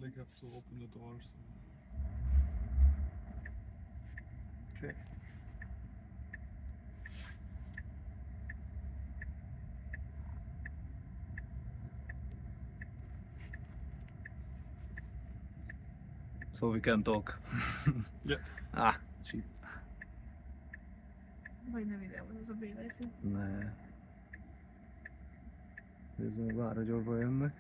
colleague have to open the doors. Okay. So we can talk. Yeah. Ah, shit. Vagy nem ide van az a béletek. Ne. Nézd meg, Váragyorba jönnek.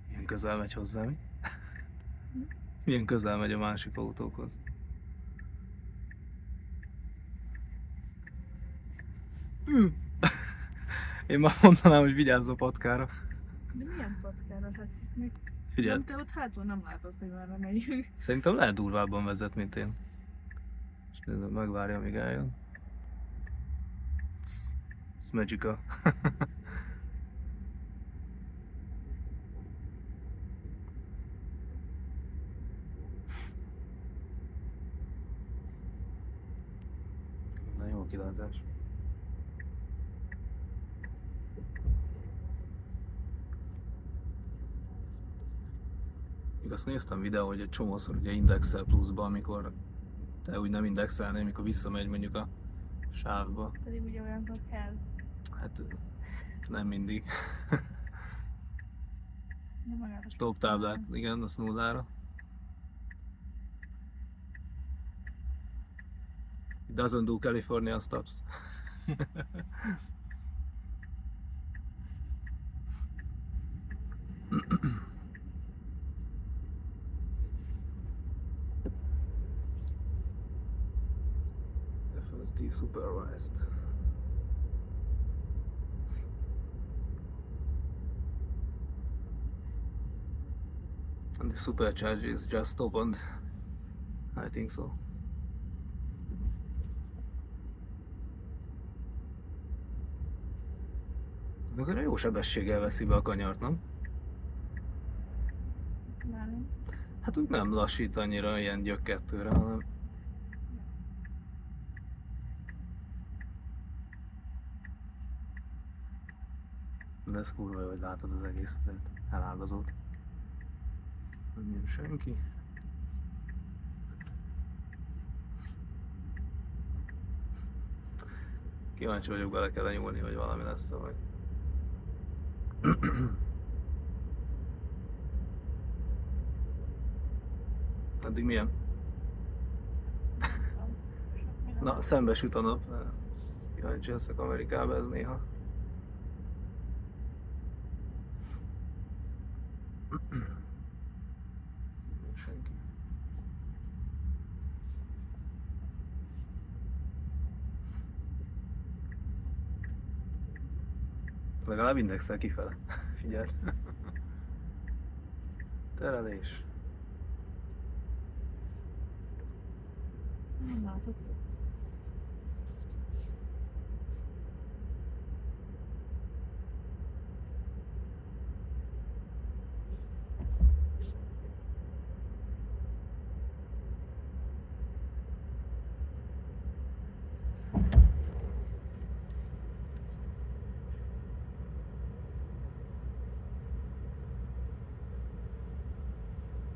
Milyen közel megy hozzá, mi? Milyen közel megy a másik autókhoz. Én már mondanám, hogy vigyázz a patkára. De milyen patkára? Hát még... Figyelj, Nem, te ott hátul nem látod, hogy már megyünk. szerintem lehet durvábban vezet, mint én. És nézd, megvárja, amíg eljön. It's magical. Na jó kilátás. Még azt néztem videó, hogy egy csomószor ugye indexel pluszba, amikor te úgy nem indexelnél, amikor visszamegy mondjuk a sávba. Pedig ugye olyankor kell. Hát nem mindig. De magát a Stop táblát, igen, az nullára. It doesn't do California stops. FSD supervised. And the supercharge is just opened. I think so. Azért jó sebességgel veszi be a kanyart, nem? Nem. Hát úgy nem lassít annyira ilyen gyökkettőre, hanem... De ez kurva jó, hogy látod az egész elágazót. Nem jön senki. Kíváncsi vagyok, bele kell nyúlni, hogy valami lesz vagy. Addig milyen? Na, szembe süt a nap. Kíváncsi leszek Amerikába, ez néha. Nem senki. Legalább indexel kifele. Figyelj. Terelés. Nem látod.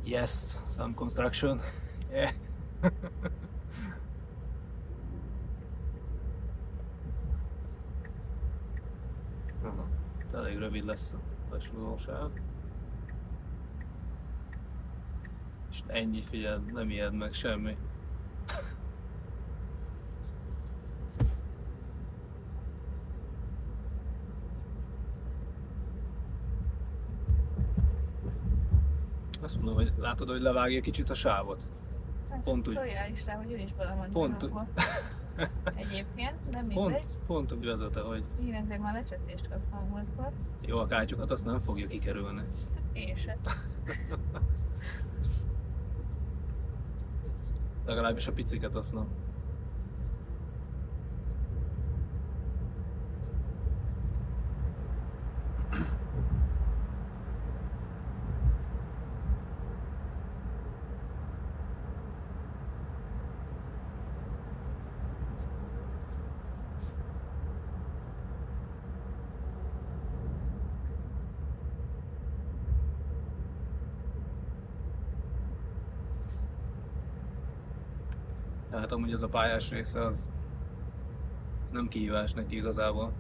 Yes, some construction. Yeah. Aha, elég rövid lesz a lassulósáv. És ennyi, figyelj, nem ijed meg semmi. Azt mondom, hogy látod, hogy levágja kicsit a sávot. Hát Pont úgy. szóljál is rá, hogy ő is belement Pont abba. Egyébként, nem mindegy. Pont úgy vezet, hogy Én ezért már lecseszést kaptam mozgott. jó, a kátyukat azt nem fogja kikerülni. Én se. Legalábbis a piciket azt nem. Tehát amúgy ez a pályás része az nem kihívás neki igazából.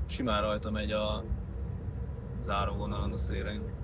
Simán rajta megy a záróvonalon a szélén.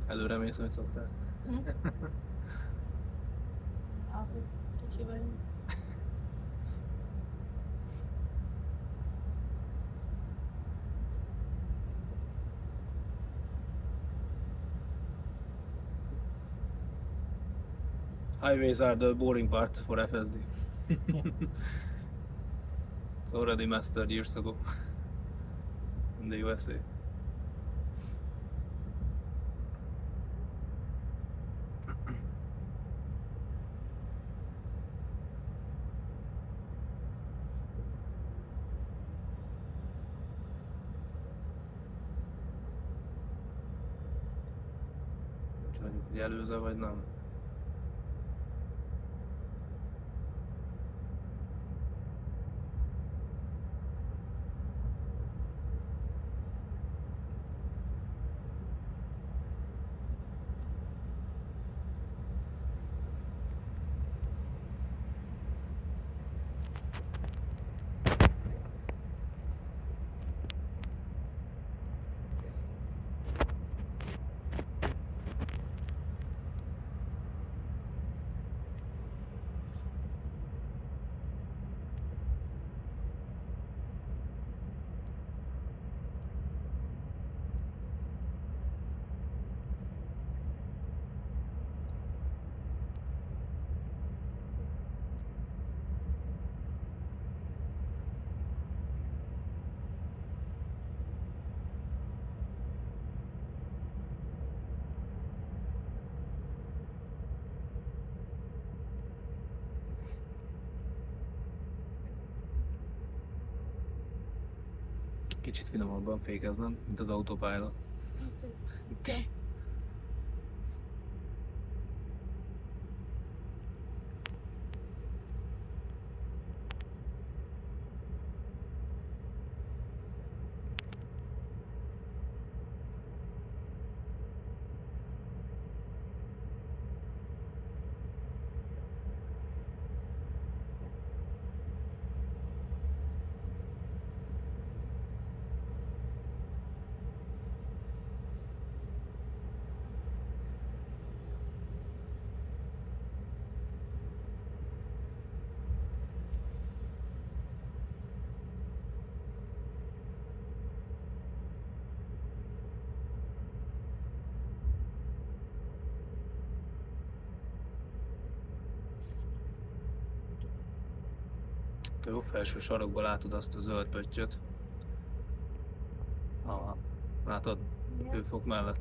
Előre mész, hogy szoktál? Autó kicsi vagyunk. Highways are the boring part for FSD. It's already mastered years ago in the USA. Csak hogy előzze vagy nem? Kicsit finomabban fékeznem, mint az Autopilot. A jobb felső sarokba látod azt a zöld pöttyöt. Látod? Hőfok mellett.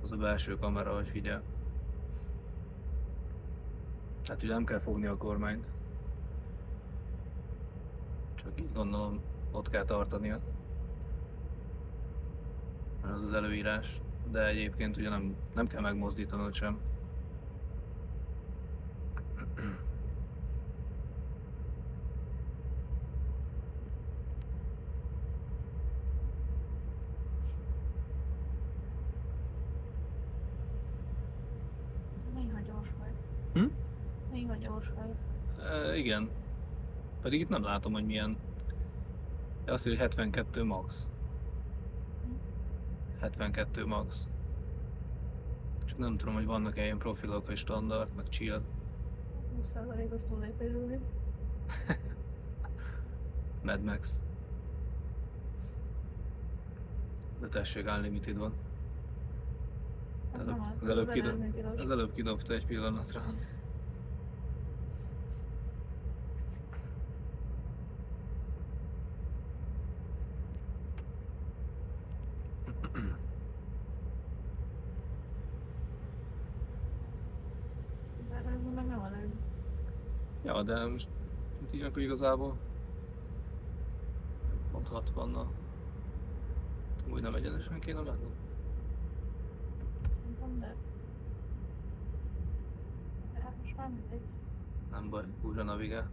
Az a belső kamera, hogy figyel. Hát ugye nem kell fogni a kormányt. Csak így gondolom, ott kell tartania. Mert az az előírás. De egyébként ugye nem kell megmozdítanod sem. Néha gyors vagy. Hm? Néha gyors vagy. Igen. Pedig itt nem látom, hogy milyen. De azt mondja, hogy 72 max. 72 max. Csak nem tudom, hogy vannak-e ilyen profilok, hogy standard, meg chill. 20%-os túllépésülni. Mad Max. De tessék, Unlimited van. Az nem az, Az előbb, berezni tilos. az előbb kidobta egy pillanatra. Berezni meg nem a leg. Ja, de most ilyenkor igazából pont 60-nal. Úgy nem egyenesen kéne menni. Szerintem de. De hát most már mindegy. Nem baj, újra navigál.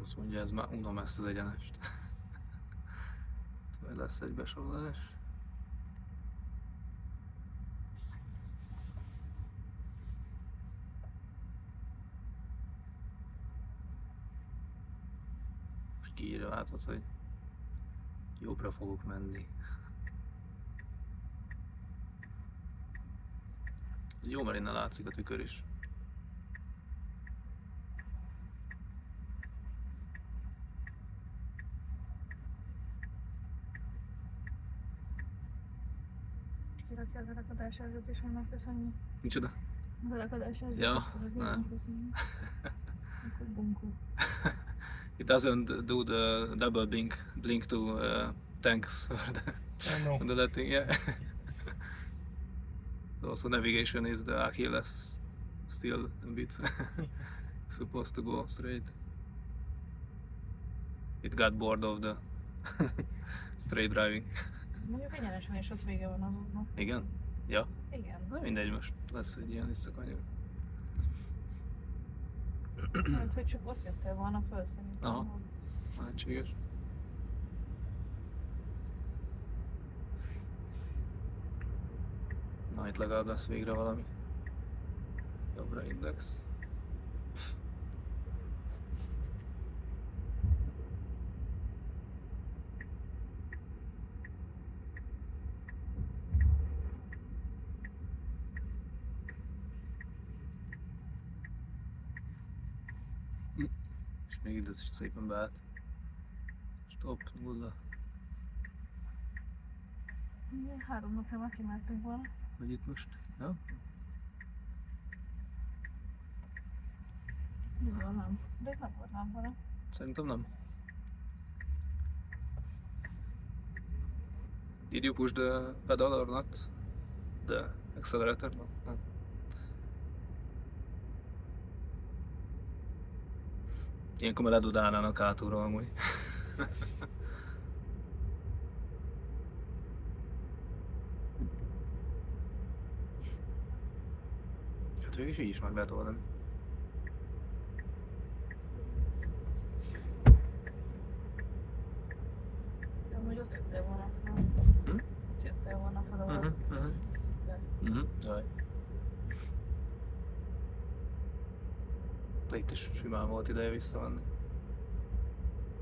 Azt mondja, ez már unom ezt az egyenest. Majd lesz egy besorolás. Most kiírja, látod, hogy jobbra fogok menni. Ez jó, mert innen látszik a tükör is. És kirakja az elakadásjelzőt is, annak köszönjük. Micsoda? Az elakadásjelzőt Ja, is kirakja, nem. annak köszönjük. Akkor bunkó. It doesn't do the double blink to tanks or I know. the letting, yeah. Also navigation is the Achilles still a bit supposed to go straight. It got bored of the straight driving. Mondjuk egyenesen és ott vége van az útnak. Igen? Ja. Igen. Na mindegy, most lesz egy ilyen visszakanyar. Mert hogy csak ott jöttél volna föl szerintem. Aha. Lehetséges. Na itt legalább lesz végre valami. Jobbra index. És még ide is szépen beállt. Stop, nulla. 3 napja már kimentünk volna. Vagy itt most? Ja? Jó, nem. De itt nem volt lámpa, nem? Szerintem nem. Did you push the pedal or not? The accelerator? No. No. Ilyenkor már ledudálnának hátulról amúgy. Hát végig is így is meg lehet oldani. De amúgy ott jöttél volna fel. Hm? Ott jöttél volna fel, ahol Jaj. De itt is simán volt ideje visszamenni.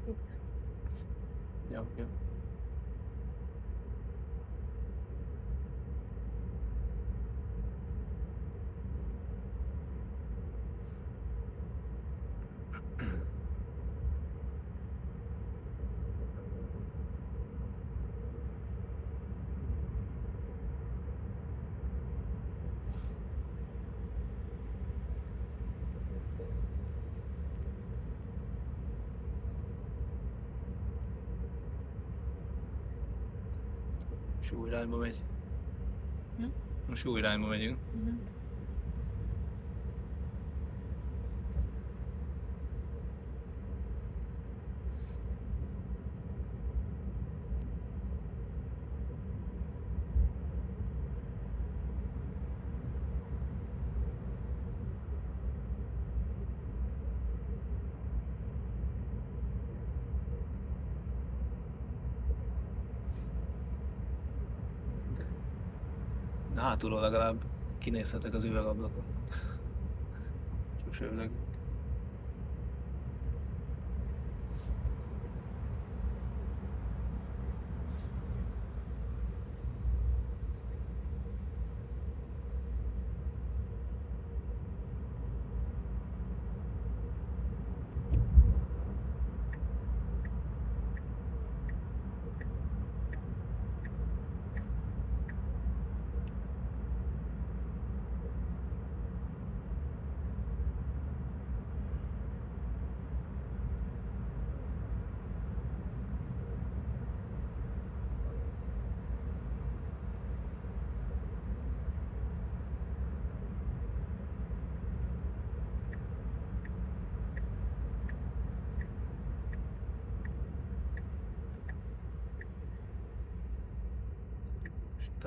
itt. Ja, ja. És jó irányba megy. Hm? Most jó irányba megyünk. De hátulról legalább kinézhetek az üvegablakon. Sose ülök itt.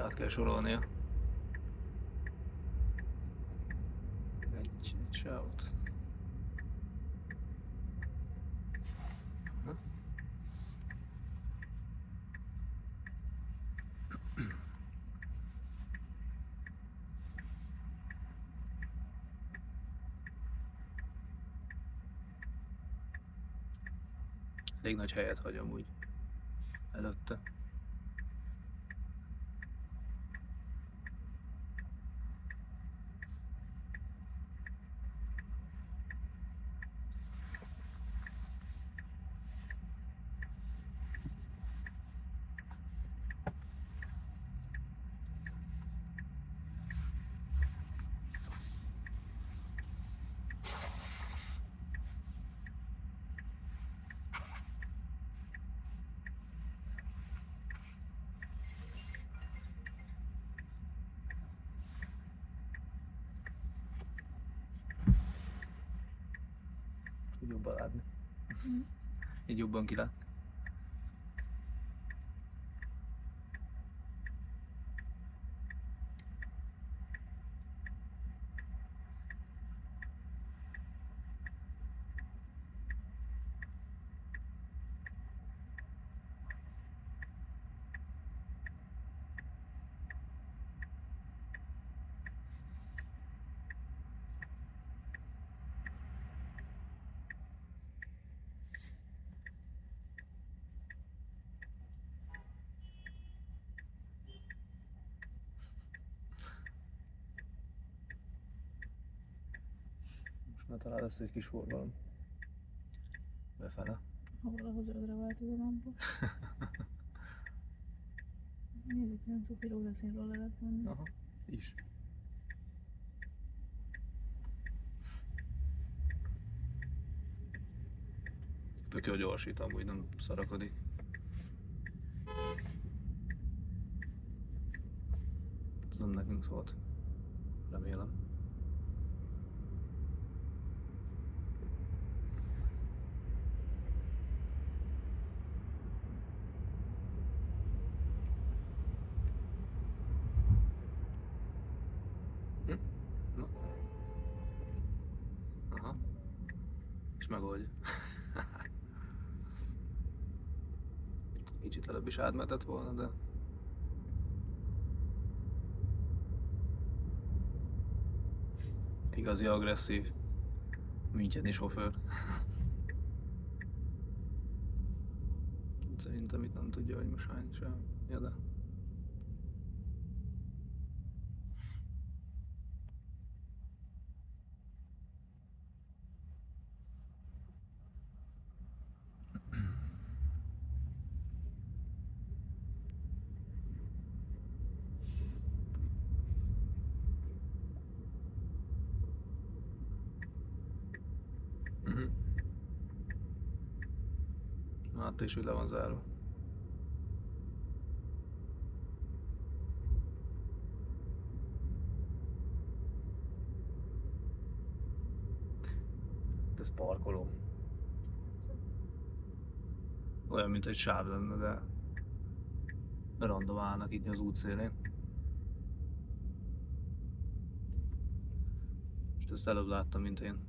át kell sorolnia. Egy sávot. Na. Elég nagy helyet hagy amúgy előtte. Így jobban látni. Így jobban kilátni. Most már talán lesz egy kis forgalom. Befele. Ha valahoz zöldre vált ez a lampa. Nézzük, ilyen cuki rózsaszínról le lehet menni. Aha, is. Tök jó gyorsít, amúgy nem szarakodik. Ez nem nekünk szólt. Remélem. Na. Aha. És megoldja. Kicsit előbb is átmetett volna, de... Igazi agresszív müncheni sofőr. Szerintem itt nem tudja, hogy most hány sem. Ja, de... Hát is, hogy le van zárva. Ez parkoló. Olyan, mint egy sáv lenne, de random állnak itt az útszélén. És ezt előbb láttam, mint én.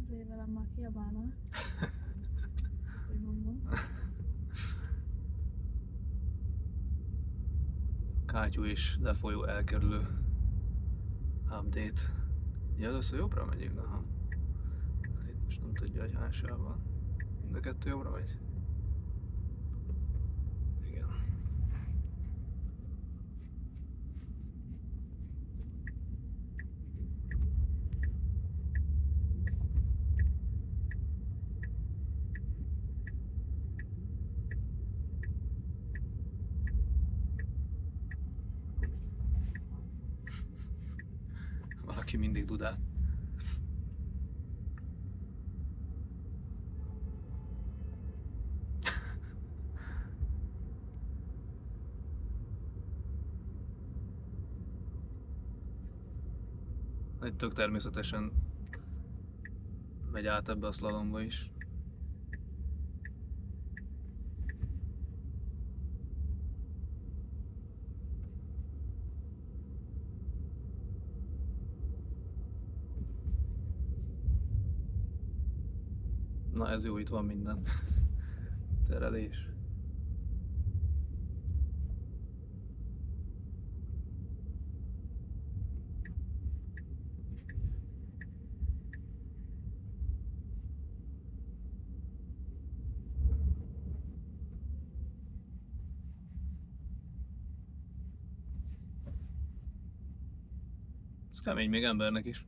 Azért velem már kiabálna. Hogy mondom. Kátyú és lefolyó elkerülő update. Ugye először jobbra megyünk, aha. Itt most nem tudja, hogy hány sáv van. Mind a kettő jobbra megy? Igen. Valaki mindig dudál. tök természetesen megy át ebbe a szlalomba is. Na ez jó, itt van minden. Terelés. Ez kemény még embernek is.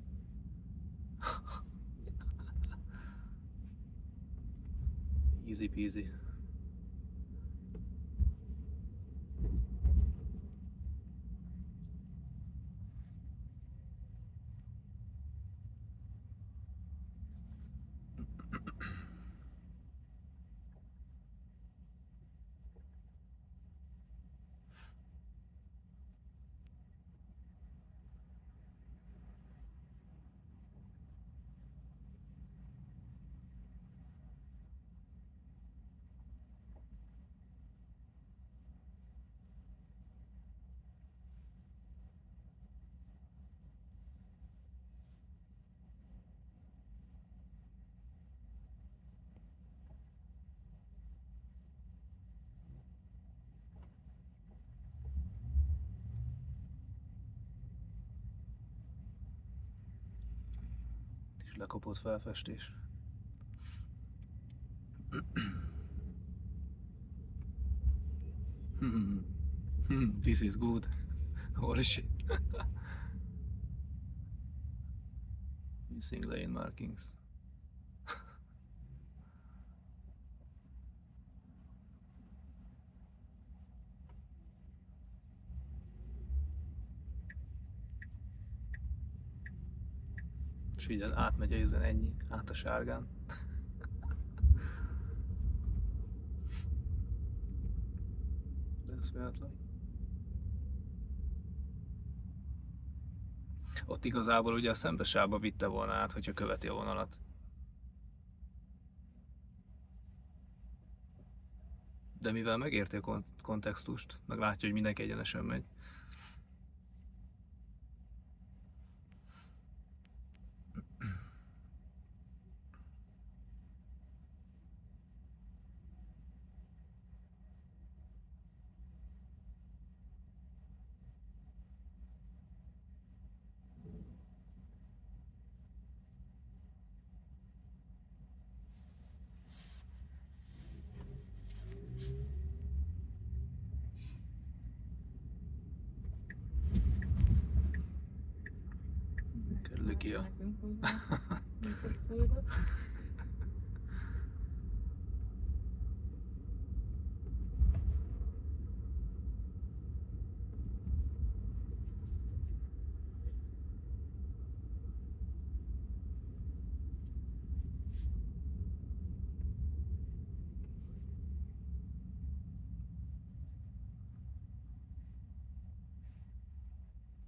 Easy peasy. És lekopott felfestés. This is good. Holy shit. Missing lane markings. És így átmegy ezen ennyi, át a sárgán. De ez véletlen. Ott igazából ugye a szembesávba vitte volna át, hogyha követi a vonalat. De mivel megérti a kontextust, meg látja, hogy mindenki egyenesen megy. Kerül ki a... Nekünk hozzá. Biztos túlzott.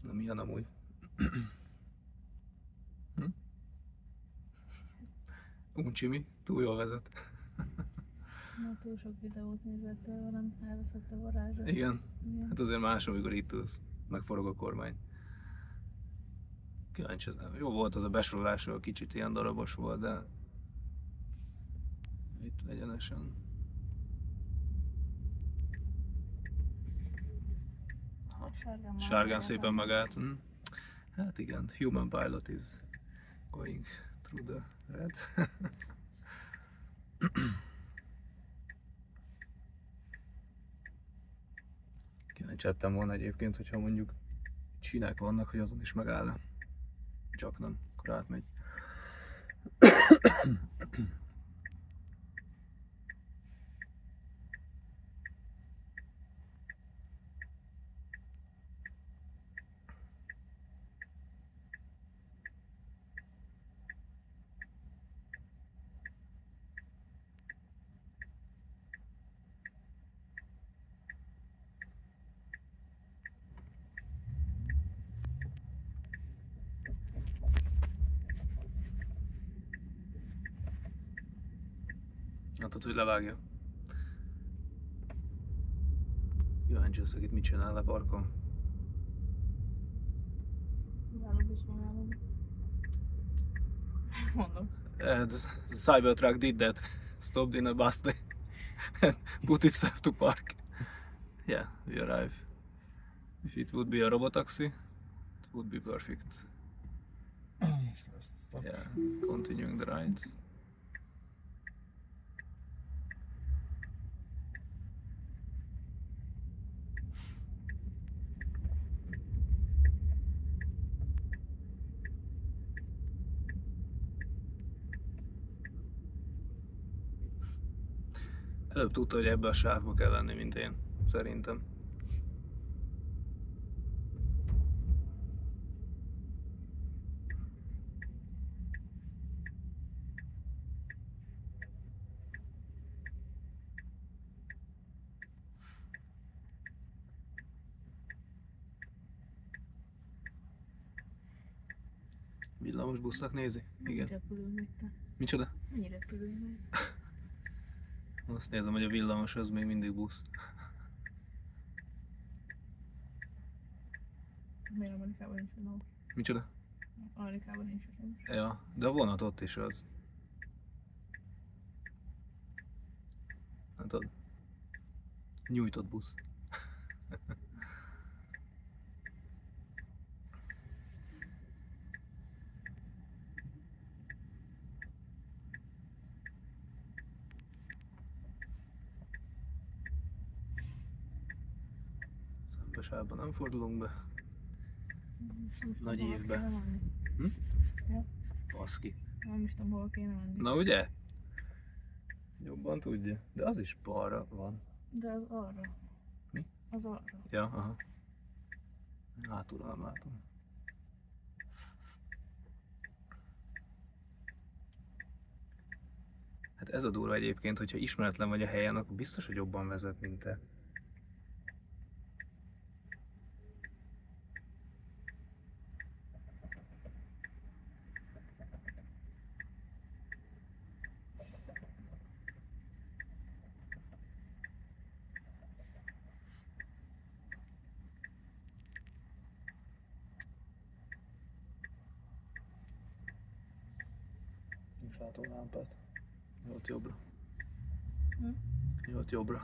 Na milyen amúgy? Uncsimi, túl jól vezet. Na, túl sok videót nézett, nem elveszett a varázsa. Igen, Igen. hát azért más, amikor itt ülsz, megforog a kormány. Kíváncsi ezen. Jó volt az a besorolásról, kicsit ilyen darabos volt, de itt egyenesen. Aha. Sárgán szépen megállt. Hát igen, human pilot is going through the red. Kíváncsi lettem volna egyébként, hogyha mondjuk csinek vannak, hogy azon is megáll. Csak nem, akkor átmegy. Látod, hogy levágja. Kíváncsi leszek, itt mit csinál le parkon. Váló busz magában. Mondom. The Cybertruck did that. Stopped in a bus lane and put itself to park. Yeah, we arrive. If it would be a robotaxi, it would be perfect. Stop. Yeah, continuing the ride. Előbb tudta, hogy ebbe a sávba kell lenni, mint én, szerintem. Villamos busznak nézi? Mennyi Igen. repülő megy te? Micsoda? Mennyi repülő megy? Azt nézem, hogy a villamos az még mindig busz. Miért Amerikában nincs villamos? Micsoda? Amerikában nincs villamos. Ja, de a vonat ott is az. Hát nyújtott busz. Szembesában nem fordulunk be. Nagy Hova évbe. kéne menni? Hm? Ja. Baszki. Nem is tudom, hova kéne menni. Na ugye? Jobban tudja. De az is balra van. De az arra. Mi? Az arra. Ja, aha. Hátulra nem látom. Hát ez a durva egyébként, hogyha ismeretlen vagy a helyen, akkor biztos, hogy jobban vezet, mint te. Nincs látom lámpát. Ott jobbra. Hm? Ott jobbra.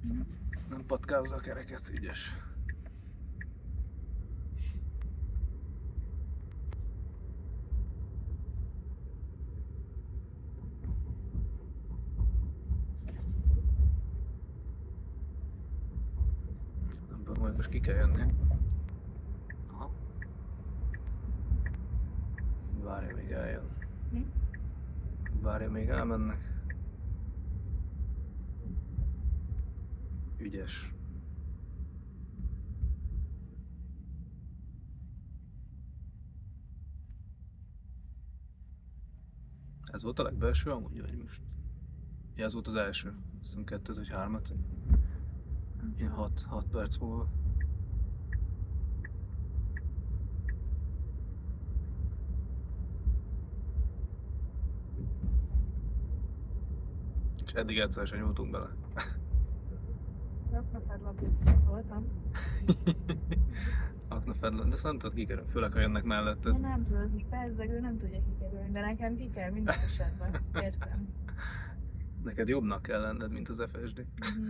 Hm? Nem patkázza a kereket, ügyes. Nem tudom, majd most ki kell jönni. Aha. Várja, még eljön. Hm? Várja, még elmennek. Ügyes. Ez volt a legbelső amúgy, vagy most? Ja, ez volt az első. Azt hiszem 2 vagy 3. Ilyen 6 perc múlva. És eddig egyszer sem nyúltunk bele. Raknafedlapot szóltam. Aknafedlen, de azt nem tudod kikerülni, főleg ha jönnek melletted. Én nem tudok, persze, ő nem tudja kikerülni, de nekem ki kell minden esetben. Értem. Neked jobbnak kell lenned, mint az FSD. Mhm.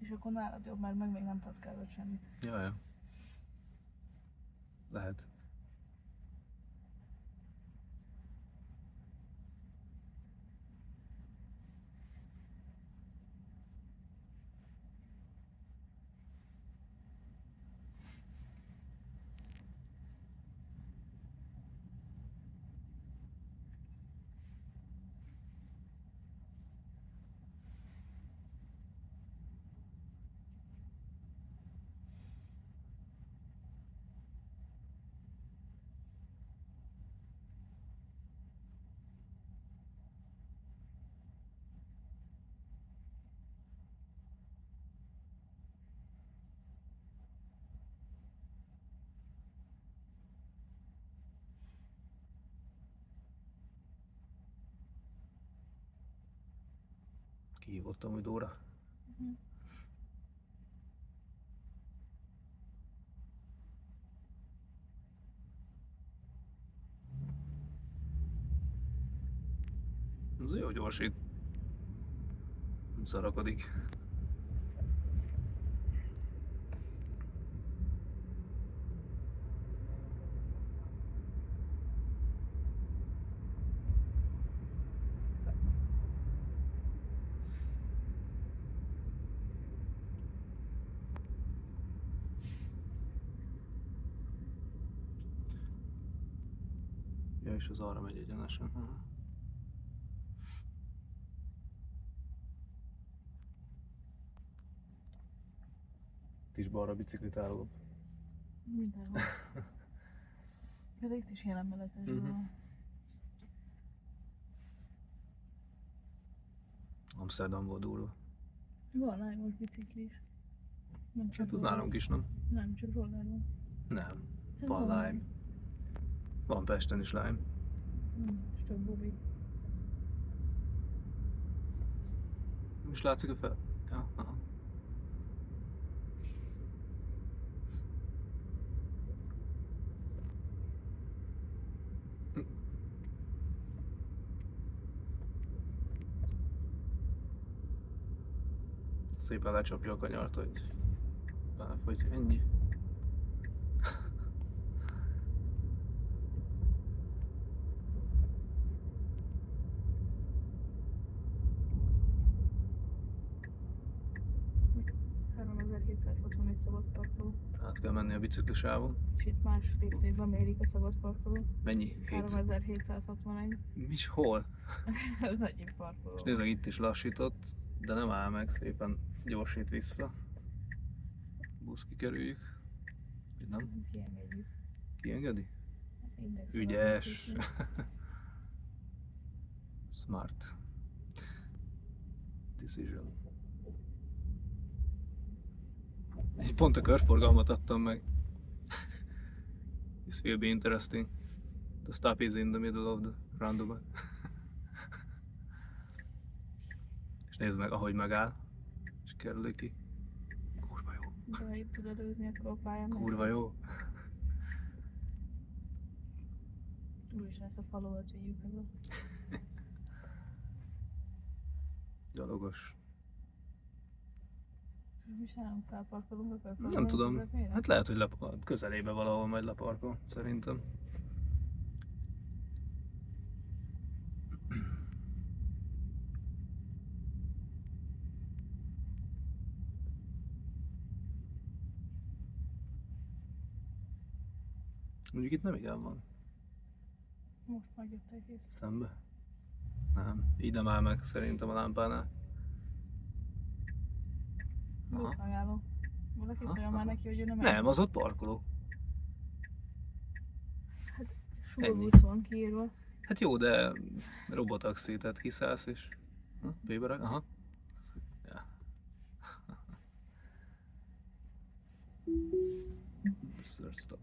És akkor nálad jobb, mert meg még nem patkázott semmit. Jaja. Lehet. Kihívottam, hogy Dóra. Mhm. Ez jó gyorsít. Nem szarakodik. Ja, és az arra megy egyenesen. Aha. Itt is balra biciklit árulok. Mindenhol. De itt is ilyen emeletes Mhm. van. Amsterdam volt durva. Van lájmos bicikli is. Nem csak Hát az roller. nálunk is, nem? Nem, csak roller van. Nem. Hát Van lime. Van Pesten is lime. És csak Bobby. Nem is látszik a fel? Ja, aha. Szépen lecsapja a kanyart, hogy belefogy. Ennyi. egy szabad parkoló. Át kell menni a biciklisávon. És itt más léptékben mérik a szabad parkoló. Mennyi? 700. 3761. Mi is hol? Az egyik parkoló. És nézzük, itt is lassított, de nem áll meg, szépen gyorsít vissza. Busz kikerüljük. Vagy nem? Kiengedjük. Kiengedi? Index Ügyes. alatt Smart decision. Egy pont a körforgalmat adtam meg. This will be interesting. The stop is in the middle of the roundabout. És nézd meg, ahogy megáll. És kerül ki. Kurva jó. De ha itt tud előzni, akkor a pályán Kurva jó. Úgyis lesz a falulat vigyük meg. Gyalogos. Mi is nálunk felparkolunk a körforgalmat. Nem tudom. Hát lehet, hogy közelébe valahol majd leparkol, szerintem. Mondjuk itt nem igen van. Most megjött egész. Szembe? Nem. Így nem áll meg szerintem a lámpánál. Aha. Busz megálló. Valaki Aha, szólja már aha. neki, hogy ő nem Nem, az ott parkoló. Sugarbusz van kiírva. Hát jó, de robotaxi, tehát kiszállsz és... Béberek? Aha. Ja. Third stop.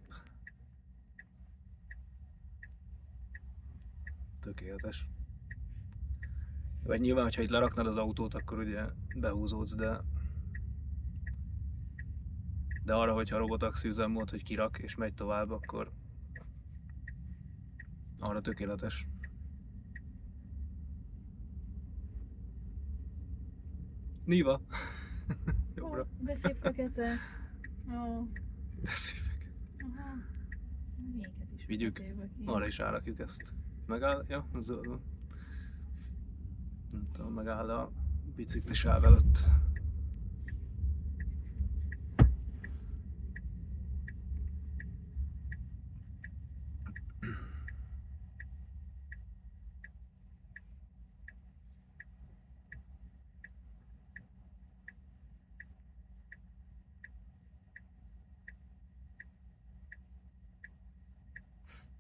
Tökéletes. Vagy nyilván, hogyha itt leraknád az autót, akkor ugye behúzódsz, de arra, hogyha robotaxi üzemmód, hogy kirak és megy tovább, akkor arra tökéletes. Niva! Jobbra. De szép fekete. Ó, De szépek. aha. Minket is Vigyük. feketébe ki. Arra is állakjuk ezt. Megáll? Ja, zöld van. Nem tudom, megáll a biciklisáv előtt.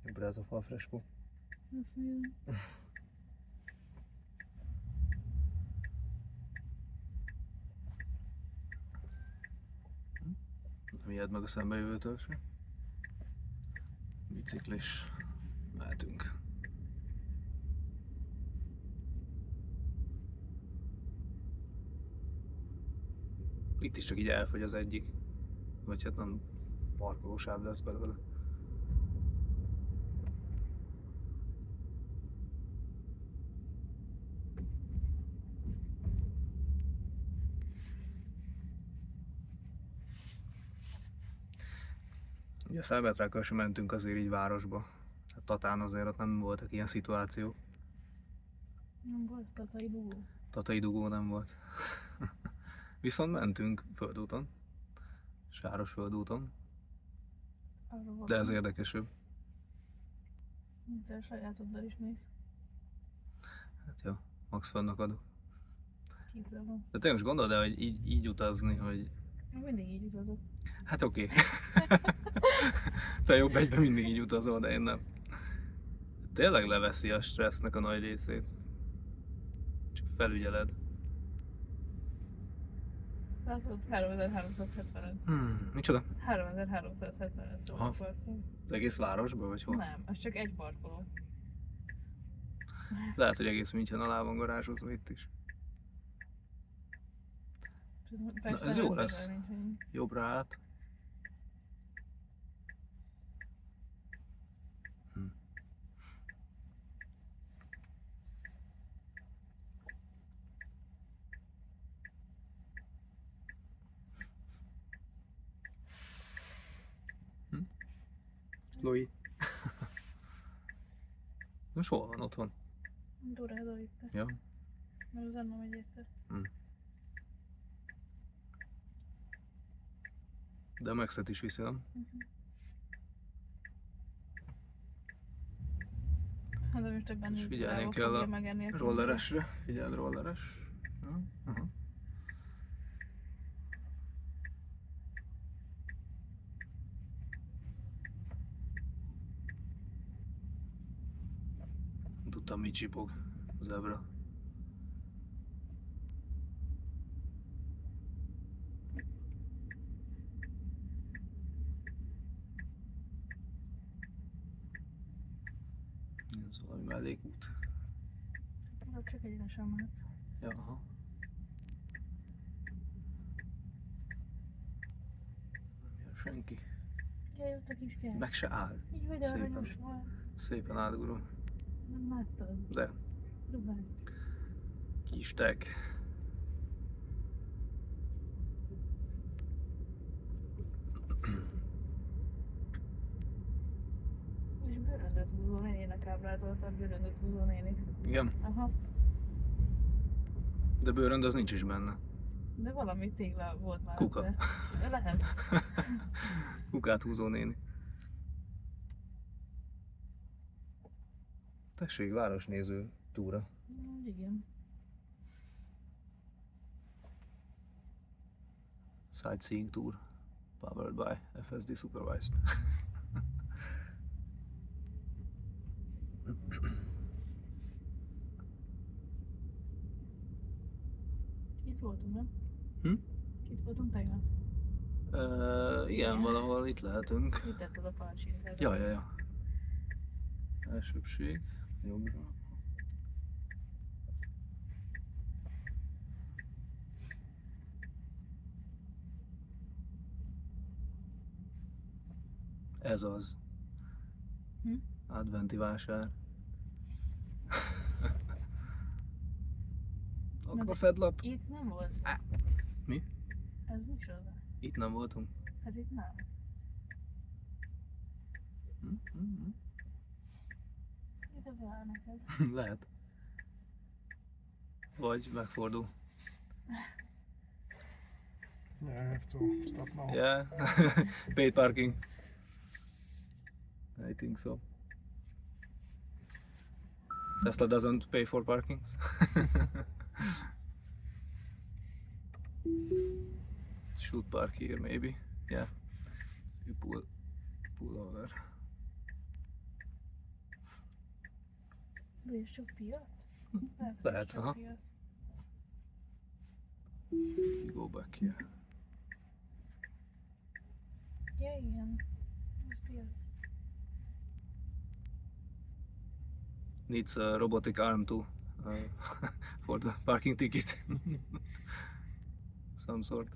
Jobbra ez a falfreskó. Azt nézem. Nem ijed meg a szembejövőtől se. Biciklis. Mehetünk. Itt is csak így elfogy az egyik. Vagy hát nem parkolósáv lesz belőle. Ugye a Cybertruckkal sem mentünk azért így városba. Hát Tatán azért ott nem voltak ilyen szituációk. Nem volt tatai dugó. Tatai dugó nem volt. Viszont mentünk földúton. Sáros földúton. Arra volt. De ez érdekesebb. Te a sajátoddal is mész. Hát jó, max fönnek adok. Képzelem. De te most gondolod el, hogy így utazni, hogy... Mindig így utazok. Hát oké. Te jobb egyben mindig így utazol, de én nem. Tényleg leveszi a stressznek a nagy részét. Csak felügyeled. Látod, 3375. Micsoda? 3375 szó Aha. a parkoló. Az egész városban, vagy hol? Nem, az csak egy parkoló. Lehet, hogy egész München alá van garázsozva itt is. Persze, ez jó összesen lesz. nincs ennyi. Jobbra át. Louis. Most hol van otthon? Duráda itt. Ja. Mert az Anna megy érte. De a Maxet is viszi, nem? Hát de most ebben És így figyelni drága kell fogja a megenni a rolleresre. Figyeld, rolleres. Aha. Tudtam, mit csipog a zebra. Ez valami mellékút. Vagy csak egyenesen mehetsz. Ja, aha. Nem jön senki. Ja, jött a kis gyerek. Meg se áll. Így de Szépen. aranyos volt. Szépen átugró. Nem láttad? De Dubáj. kis tek. És bőröndöt húzó nénének ábrázoltad, bőröndöt húzó nénit. Igen, Aha. de bőrönd az nincs is benne. De valami tégla volt már. Kuka. De lehet. Kukát húzó néni. Tessék, városnéző túra. Igen. Sightseeing tour. Powered by FSD Supervised. Itt voltunk, nem? Itt voltunk tegnap. Igen, valahol itt lehetünk. Itt tetted a palcsintát. Ja. Elsőbbség. Jobbra. Ez az. Adventi vásár. Akrafedlap. Itt nem volt. Mi? Ez micsoda? Itt nem voltunk. Hát itt nem. Ide beáll neked. Lehet. Vagy megfordul. Yeah, I have to stop now. Yeah. Paid parking. I think so. Tesla doesn't pay for parkings. Should park here maybe. Yeah. You pull over. De és csak piac? Lehet, csak aha. piac. You go back here. Ja, igen. Ez piac. Needs a robotic arm too for the parking ticket. Some sort.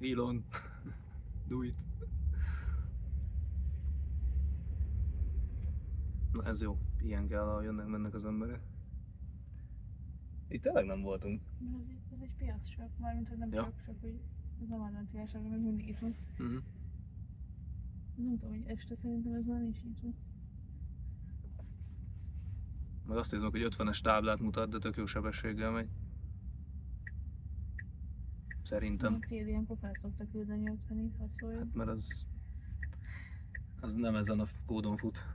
Elon, do it. Na ez jó, ilyen kell, ha jönnek-mennek az emberek. Itt tényleg nem voltunk. Ez egy piac csak, mármint hogy nem Ja. csak hogy ez nem adventiásra, meg mindig itt van. Uh-huh. Nem tudom, hogy este szerintem ez már nincs nyitva. Meg azt nézem, hogy 50-es táblát mutat, de tök jó sebességgel megy. Szerintem. Még tél ilyenkor fel szoktak küldeni 50-ig, ha szóljon. Hát mert az nem ezen a kódon fut.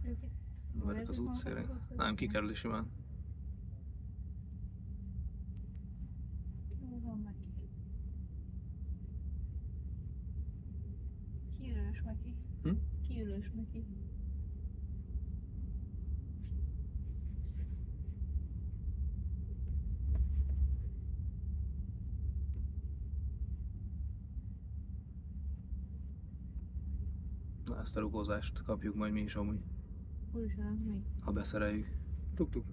Ők itt Velük az érzik magukat útszélén. az útszélén? Nem, kikerüli simán. Jó, van Meki. Kiülős Meki. Hm? Kiülős Meki. Na ezt a rugózást kapjuk majd mi is amúgy, Úristen, az mi? ha beszereljük. Tuk-tuk.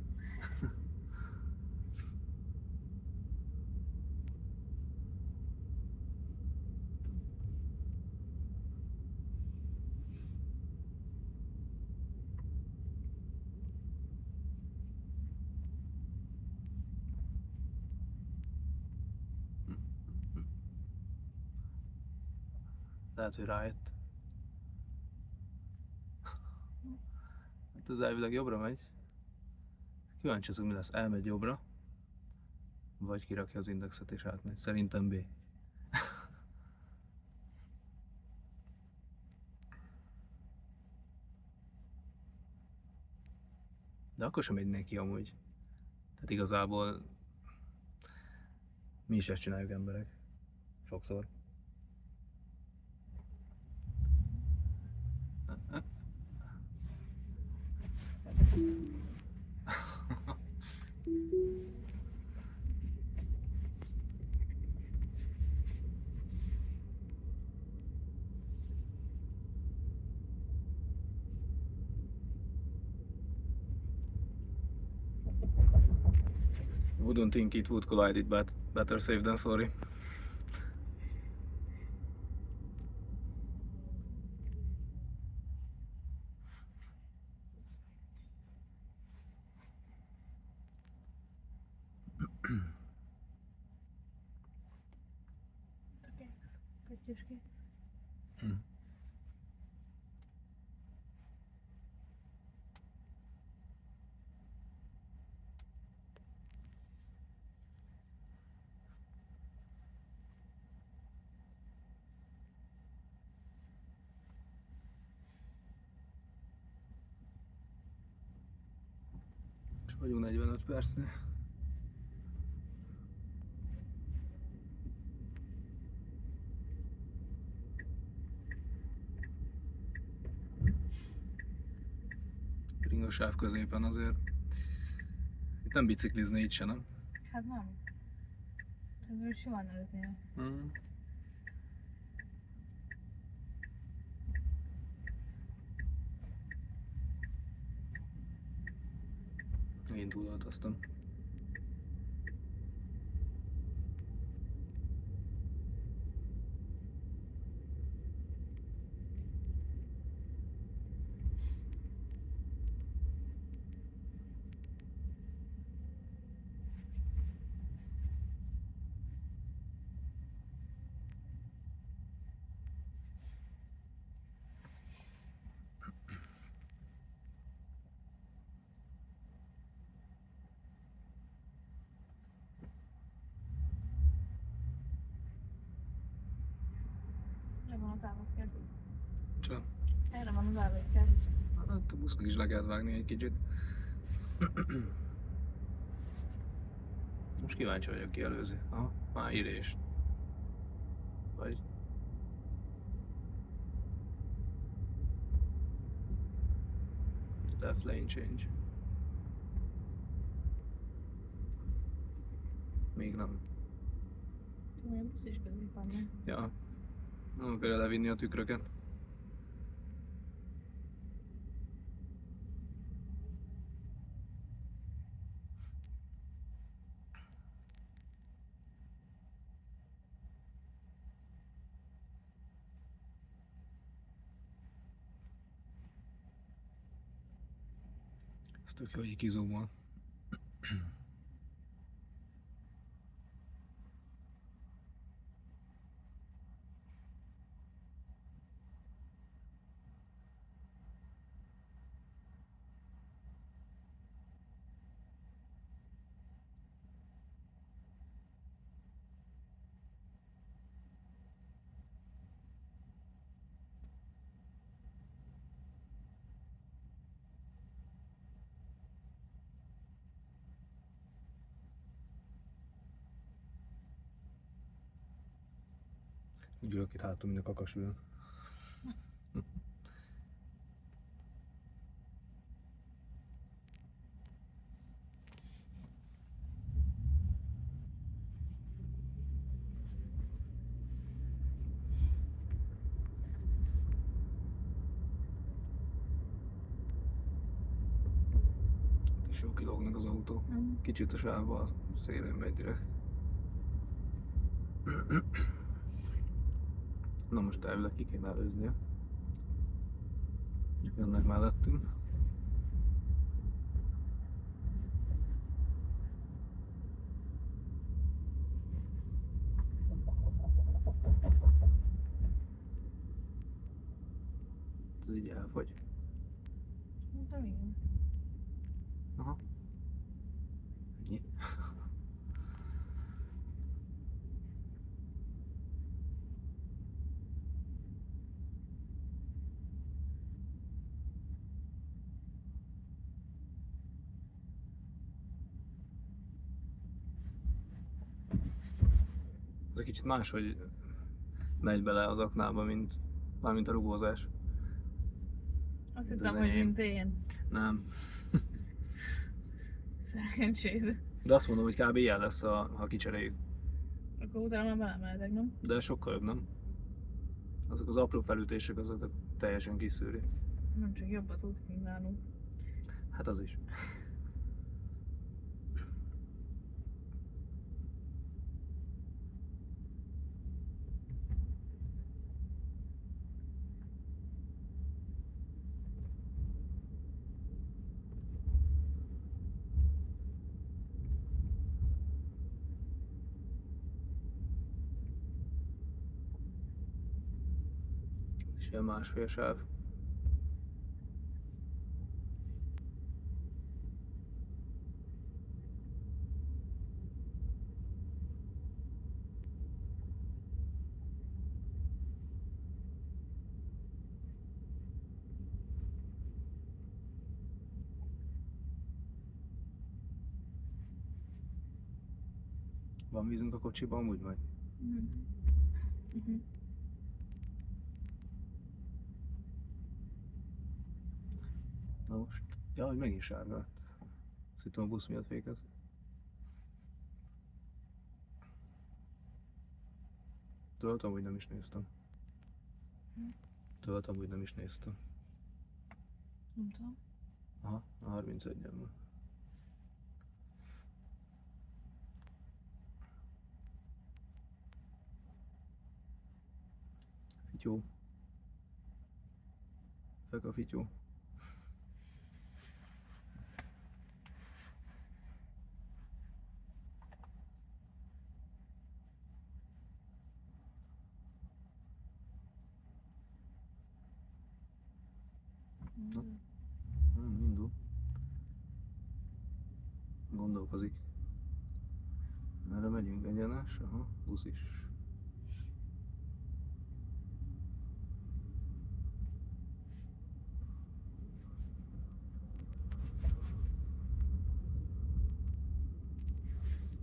Lehet, hogy rájött. Hát ez elvileg jobbra megy. Kíváncsi leszek, mi lesz. Elmegy jobbra. Vagy kirakja az indexet és átmegy. Szerintem B. De akkor sem megy neki amúgy. Tehát igazából mi is ezt csináljuk emberek. Sokszor. Wouldn't think it would collide it, but better safe than sorry. A keksz. Pöttyös keksz. És vagyunk 45 percnél. Ring a sáv középen azért. Itt nem biciklizni itt se, nem? Hát nem. Ez simán előttél. Én túloltoztam. Erre van az állatskert. Csak. Erre van az állatskert. Hát a busznak is le kellett vágni egy kicsit. Most kíváncsi vagyok, ki előzi. Aha, már írés. Vagy... Left lane change. Még nem. Olyan busz is közben van, nem? Ja. Nem akarja levinni a tükröket. Ez tök jó, hogy kizoomol. Úgy ülök itt hátul, mint a kakasülön. És jó kilógnak az autó. Kicsit a sávba a szélén megy direkt. Na most elvileg ki kéne előznie. Jönnek mellettünk. Ez így elfogy. Mondtam, igen. Aha. Ennyi. Ez egy kicsit máshogy megy bele az aknába, mármint a rugózás. Azt Mint hittem, az hogy enyém. mint én. Nem. Szerencséd. De azt mondom, hogy kb. Ilyen lesz, ha kicseréljük. Akkor utána már belemeltek, nem? De sokkal jobb, nem? Azok az apró felütések, azokat teljesen kiszűri. Nem csak jobbat tud, mint nálunk. Hát az is. És ilyen másfél sáv. Van vízünk a kocsiban, amúgy majd? Na most. Ja, hogy megint sárga lett. Azt hittem a busz miatt fékez. Tudod, amúgy nem is néztem. Tudod, amúgy nem is néztem. Nem tudom. Aha, a 31-en van. Fityó. Fek a fityó. Indul. Gondolkozik. Merre megyünk, egyenes? Aha, busz is.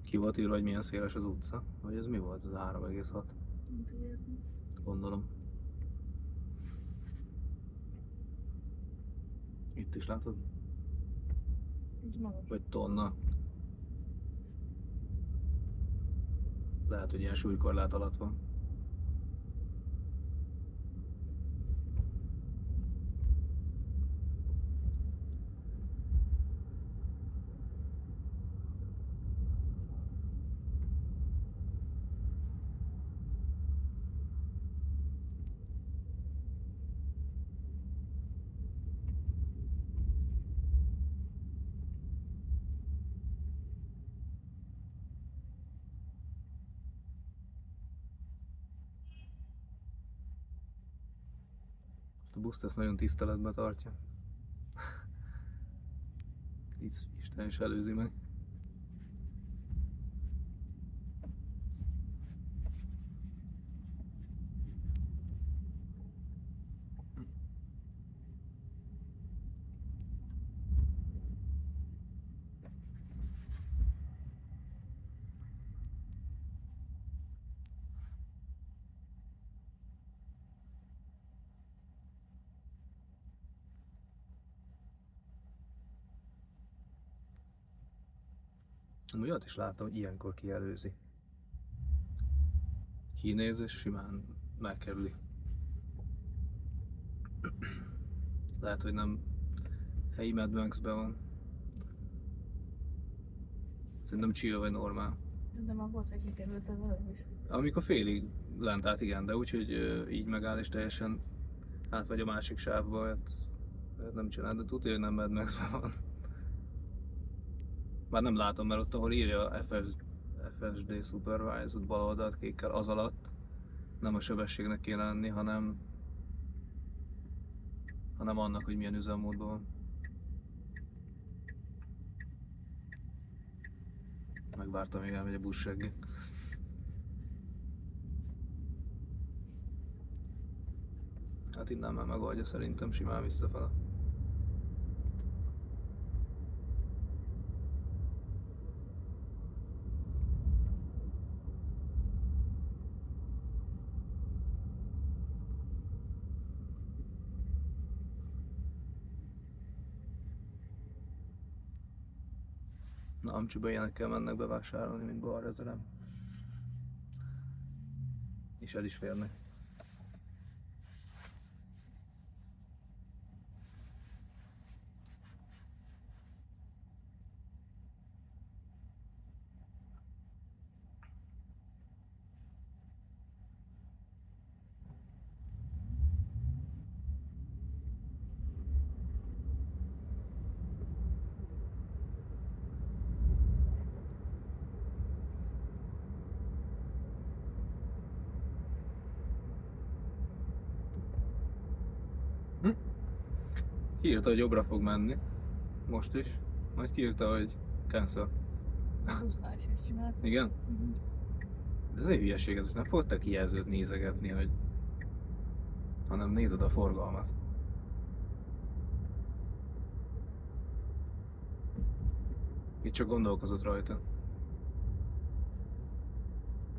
Ki volt írva, hogy milyen széles az utca? Vagy ez mi volt? Ez a 3,6? Nem figyeltem. Gondolom. Itt is látod? Így magas. Vagy tonna. Lehet, hogy ilyen súlykorlát alatt van. a buszt ezt nagyon tiszteletbe tartja. Így Isten is előzi meg. Olyat is láttam, hogy ilyenkor kielőzi. Kinéz és simán megkerüli. Lehet, hogy nem helyi Mad Max-ben van. Szerintem chill vagy normál. De már volt, hogy kikerült az előbb is. Amikor félig lent át, igen, de úgyhogy így megáll és teljesen átmegy a másik sávba, hát nem csinál, de tudja, hogy nem Mad Max-ben van. Már nem látom, mert ott, ahol írja FSD Supervised, ott bal oldalt kékkel, az alatt nem a sebességnek kéne lenni, hanem annak, hogy milyen üzemmódban van. Megvártam, még elmegy a busz seggi. Hát innen már megoldja szerintem simán visszafele. Na, Amcsiba ilyenekkel mennek bevásárolni, mint balrezerem. És el is férnek. Kiírta, hogy jobbra fog menni. Most is. Majd kiírta, hogy cancel. A busznál is ezt csináltam. Igen? De ez egy hülyeség, ez nem fogod te kijelzőt nézegetni, hogy... hanem nézed a forgalmat. Itt csak gondolkozott rajta.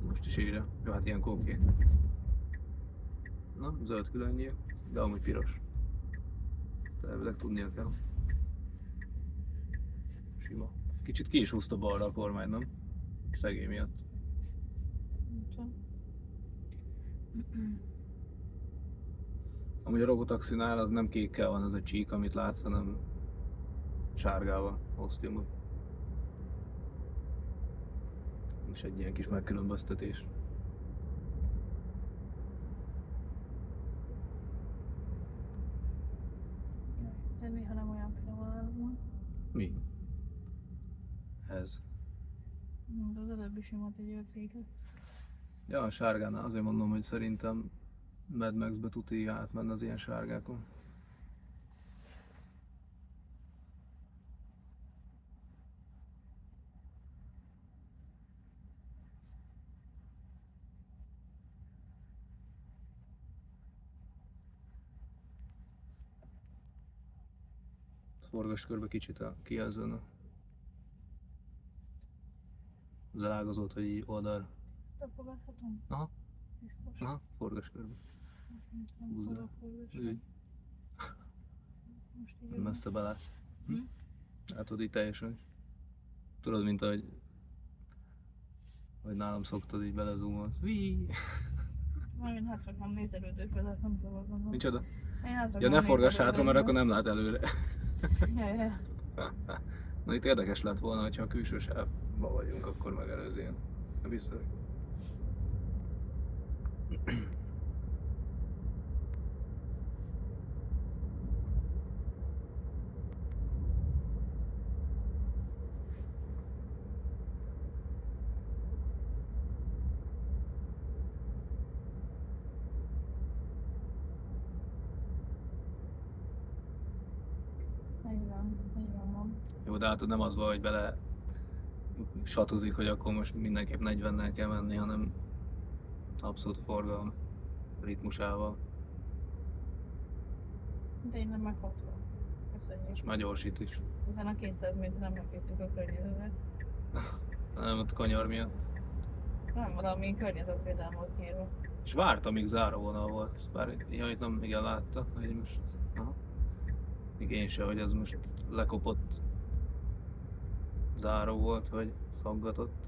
Most is írja. Jó, hát ilyen oké. Na, zöld különnyé, de amúgy piros. Ezt elvileg tudnia kell. Sima. Kicsit ki is húzta balra a kormány, nem? Szegély miatt. Nincsen. Amúgy a robotaxinál az nem kékkel van ez a csík, amit látsz, hanem sárgával osztimul. És egy ilyen kis megkülönböztetés. Ez néha nem olyan finom van. Mi? Ez. De az előbb is nyomat egy ötvéket. Ja, a sárgánál azért mondom, hogy szerintem Mad Max-be tuti átmenni az ilyen sárgákon. Forgass körbe kicsit a kijelzőn. Az elágazott, hogy így oldalra. Ezt elfogadhatom? Aha, Biztos. aha, forgass körbe. Nem Húzd tudok el. forgasni. Úgy, Most így messze belát. Hm? Látod így teljesen is. Tudod, mint ahogy nálam szoktad így belezoomolsz. Nagyon hátra nem nézelődők vezet, nem szabad gondolni. Micsoda? Én hátra Ja, nem ne forgass hátra, mert nézelődők akkor nem lát előre. Ja. Na itt érdekes lett volna, hogyha a külső sávban vagyunk, akkor megelőzi ilyen. Biztos. így van. Jó, de hát nem az van, hogy bele satozik, hogy akkor most mindenképp 40-nel kell menni, hanem abszolút a forgalom ritmusával. De én nem meg 60. Köszönjük. És már gyorsít is. Ezen a 200 méteren megvittük a környezetet. Nem ott kanyar miatt. Nem valami környezetvédelem volt kiírva. És vártam, amíg záróvonal volt. Bár itt nem igen látta, hogy most... Aha. Még én se, hogy ez most lekopott záró volt, vagy szaggatott.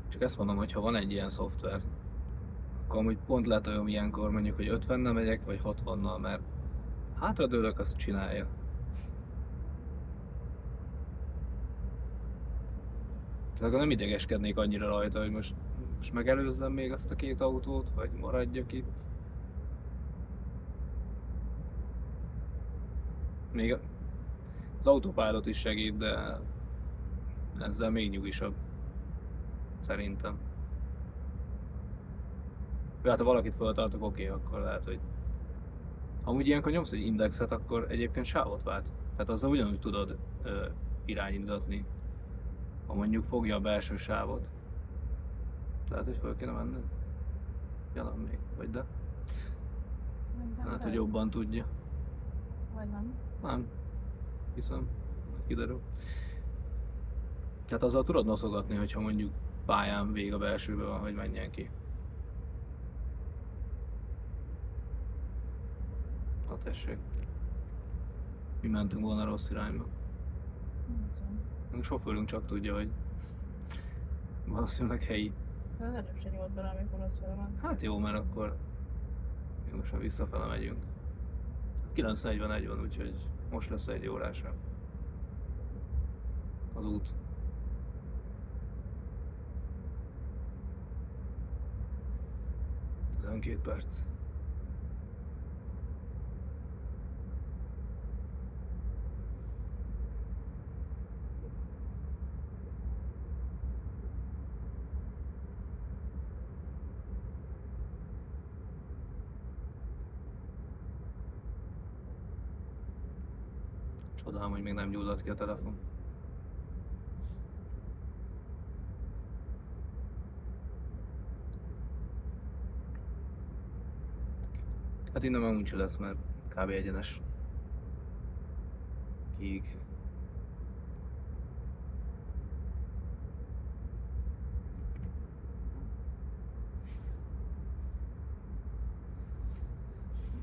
Csak ezt mondom, hogy ha van egy ilyen szoftver, akkor amúgy pont letaljom ilyenkor mondjuk, hogy 50-nel megyek, vagy 60-nal, mert hátradőlök, azt csinálja. Tehát akkor nem idegeskednék annyira rajta, hogy most megelőzzem még azt a két autót, vagy maradjak itt. Még az autopilot is segít, de ezzel még nyugisabb. Szerintem. Hát ha valakit föltartok, oké, akkor lehet, hogy... Amúgy ilyenkor nyomsz egy indexet, akkor egyébként sávot vált. Tehát azzal ugyanúgy tudod irányítani, ha mondjuk fogja a belső sávot. Tehát, hogy föl kéne mennünk? Ja, nem még, vagy de? Hát, hogy jobban tudja. Vagy nem. Nem. Hiszem, majd kiderül. Tehát azzal tudod noszogatni, hogyha mondjuk pályán vég a belsőben van, hogy menjen ki. Na tessék. Mi mentünk volna rossz irányba. Nem tudom. A sofőrünk csak tudja, hogy valószínűleg helyi. Az előbb se nyúlt bele, amikor az felment. Hát jó, mert akkor még most már visszafele megyünk. 9:41 van, úgyhogy most lesz egy órásra az út. Ez 2 perc. Csodálom, hogy még nem gyulladt ki a telefon. Hát innen már úgyse lesz, mert kb. Egyenes kiig.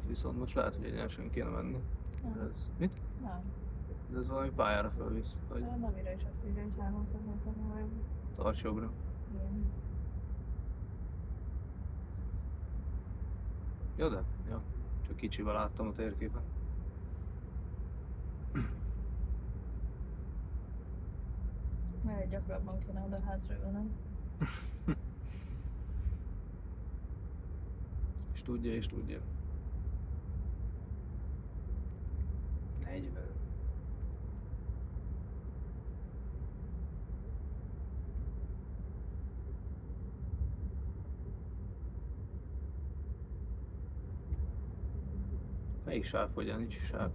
Viszont most lehet, hogy egyenesen kéne menni. Nem. Ez mit? Nem. Ez valami pályára felvisz, vagy De a Navira is azt írja, hogy 300 méternél vagyok. tarts jobbra. Igen. Ja, de, ja. Csak kicsivel láttam a térképen. Mert gyakrabban kéne oda házra ülnöm. És tudja, és tudja. 40. Melyik sáv fogyán? Nincs is sáv.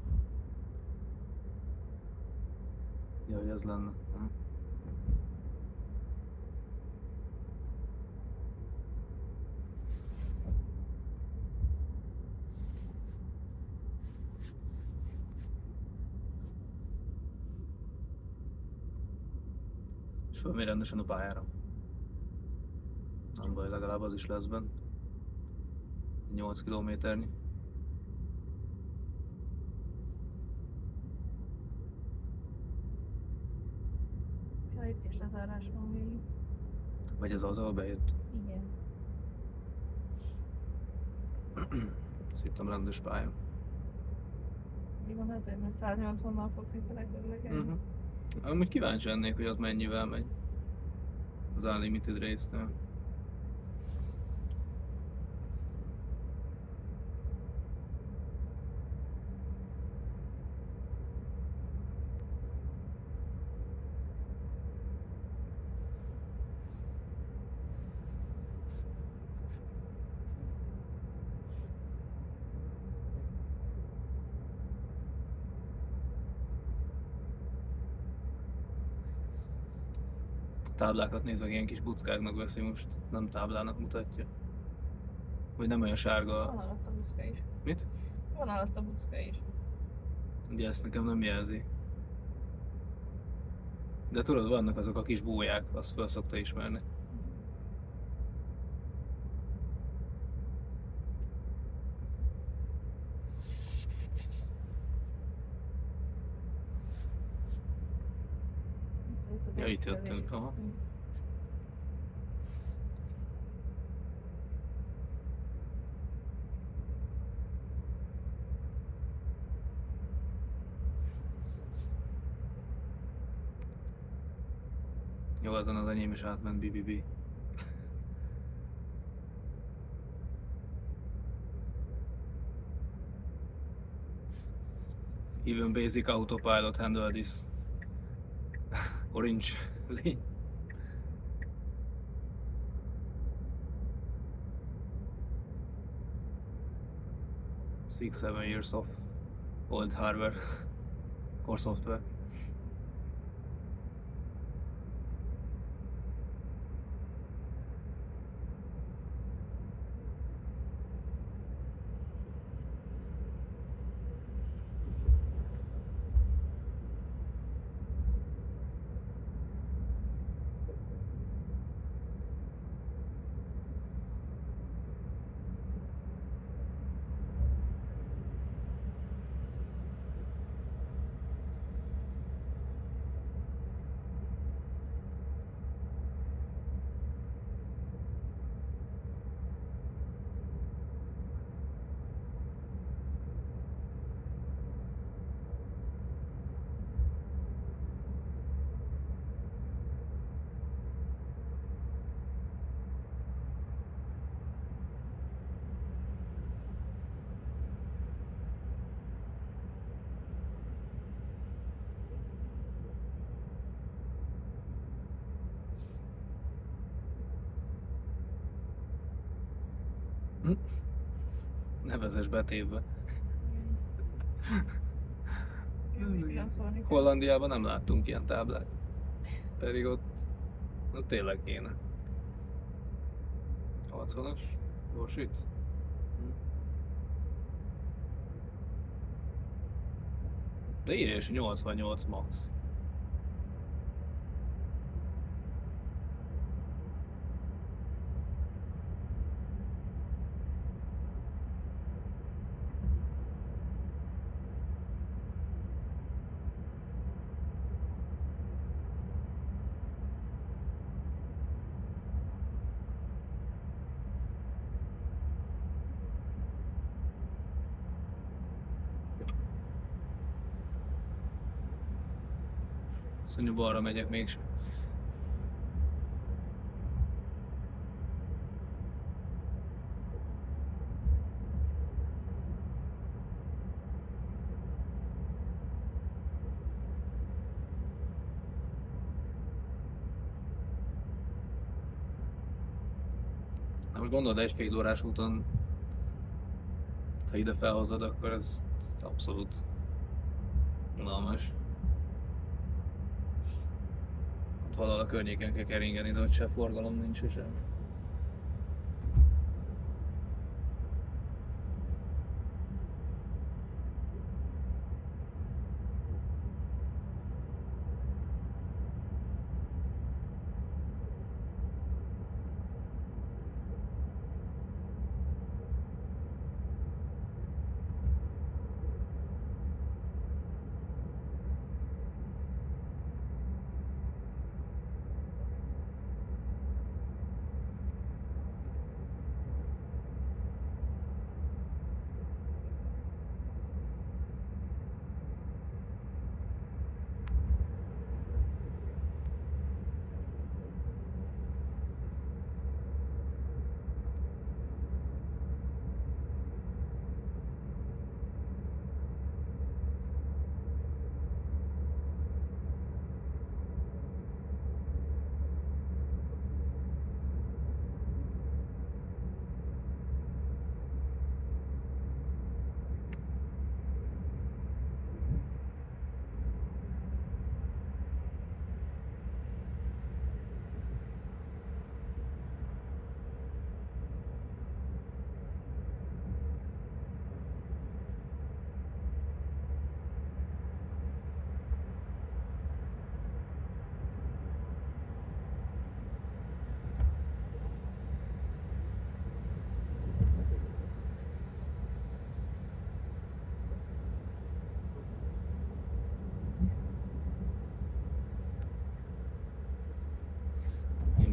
Ja, hogy ez lenne. Aha. És fölmér rendesen a pályára. Nem baj, legalább az is lesz benne. 8 kilométernyi. Ja, itt is lezárás van végig. Vagy ez az, ahol bejött. Igen. Azt hittem rendes pálya. Mi van azért, mert 180-nal fogsz itt közlekedni. Amúgy kíváncsi lennék, hogy ott mennyivel megy. Az Unlimited Race-nél. Táblákat nézek, ilyen kis buckáknak veszi most, nem táblának mutatja. Vagy nem olyan Van sárga. alatt a bucka is. Mit? Van alatt a bucka is. Ugye ezt nekem nem jelzi. De tudod, vannak azok a kis bóják, azt fel szokta ismerni. Ja, itt jöttünk, aha. Jó, azon az enyém is átment BBB. Even basic autopilot handle this orange lane. Six, 7 years of old hardware or software. Ne vezess betévbe. Hollandiában nem láttunk ilyen táblát. Pedig ott tényleg kéne. 80-as? Gyorsít? De írja is 88 max. Azt mondja, balra megyek mégsem. Na most gondolod, egy fél órás úton, ha ide felhozod, akkor ez abszolút unalmas. Ott valahol a környéken kell keringeni, de ott se forgalom nincs se semmi.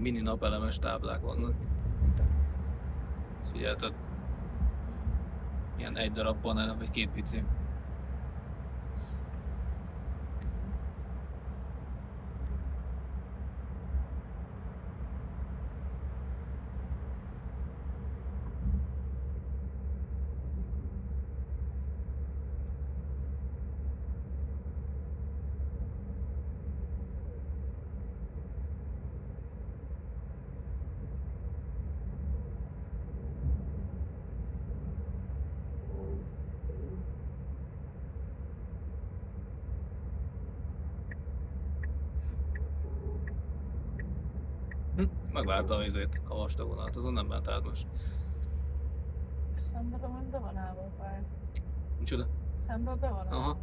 mini napelemes táblák vannak. Figyelted? Ilyen egy darab panel, vagy két pici. Megvárta a izét, a vastag vonalat, azon nem ment át most. Szemben amúgy be van állva a pálya. Micsoda? Szemben be van Aha. állva.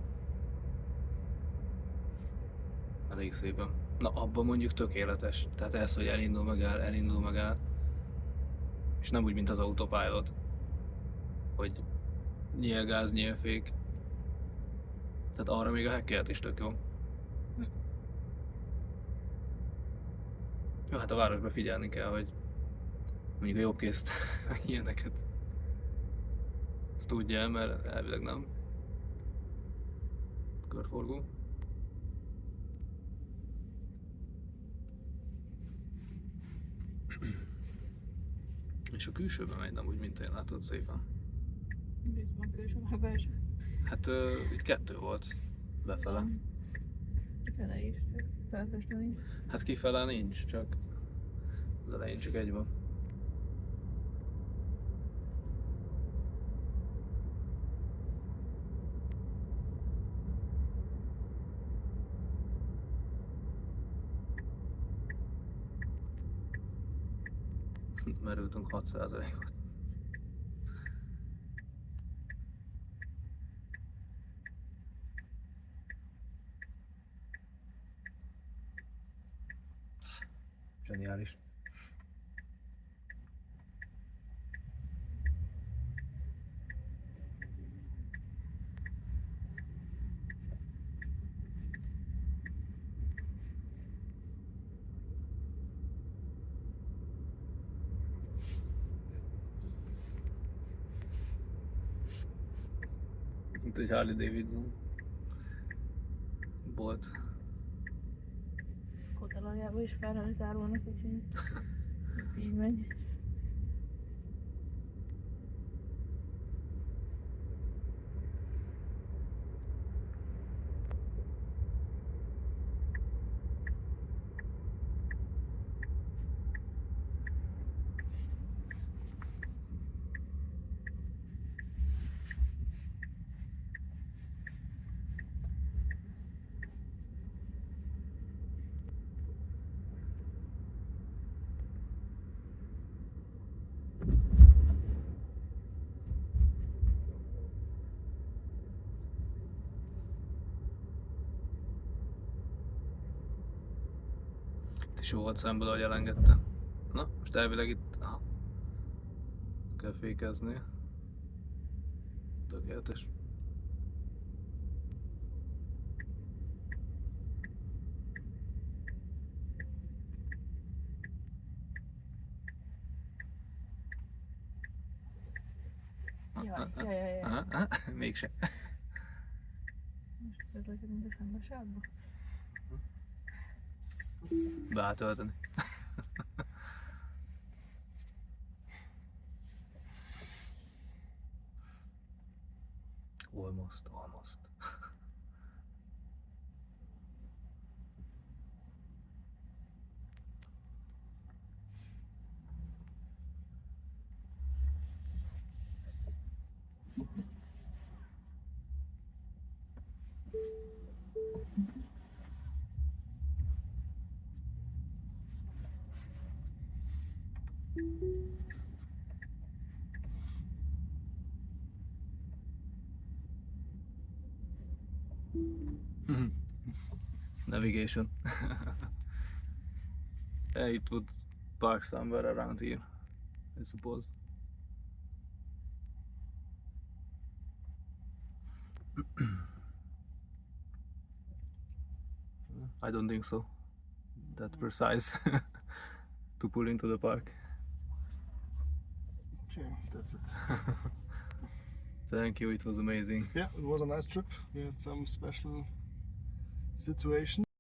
Elég szépen. Na abban mondjuk tökéletes. Tehát ez, hogy elindul meg el. És nem úgy, mint az autopilot. Hogy nyílgáz, nyílfék. Tehát arra még a hekkelet is tök jó. Jó, hát a városban figyelni kell, hogy mondjuk a jobbkészt, ilyeneket. Ezt tudja el, mert elvileg nem. Körforgó. És a külsőben megy nem úgy, mint én, látod szépen. Bizony külső, meg belső. Hát itt kettő volt befele. Kifele is, csak felfestve nincs. Hát kifele nincs, csak az elején csak egy van. Merültünk 6%-ot. Zseniális. Mint egy Harley Davidson bolt. Kotalajában is Ferrari tárolnak, úgyhogy itt így megy. Itt is jó volt szemből, ahogy elengedte. Na, most elvileg itt... Aha. Kell fékezni. Tökéletes. Jaj. Aha, mégse. Most közlekedünk eszembe sávba. Beátölteni. Almost. Navigation. It would park somewhere around here, I suppose. I don't think so. That precise. to pull into the park. Okay, that's it. Thank you, it was amazing. Yeah, it was a nice trip. We had some special situations.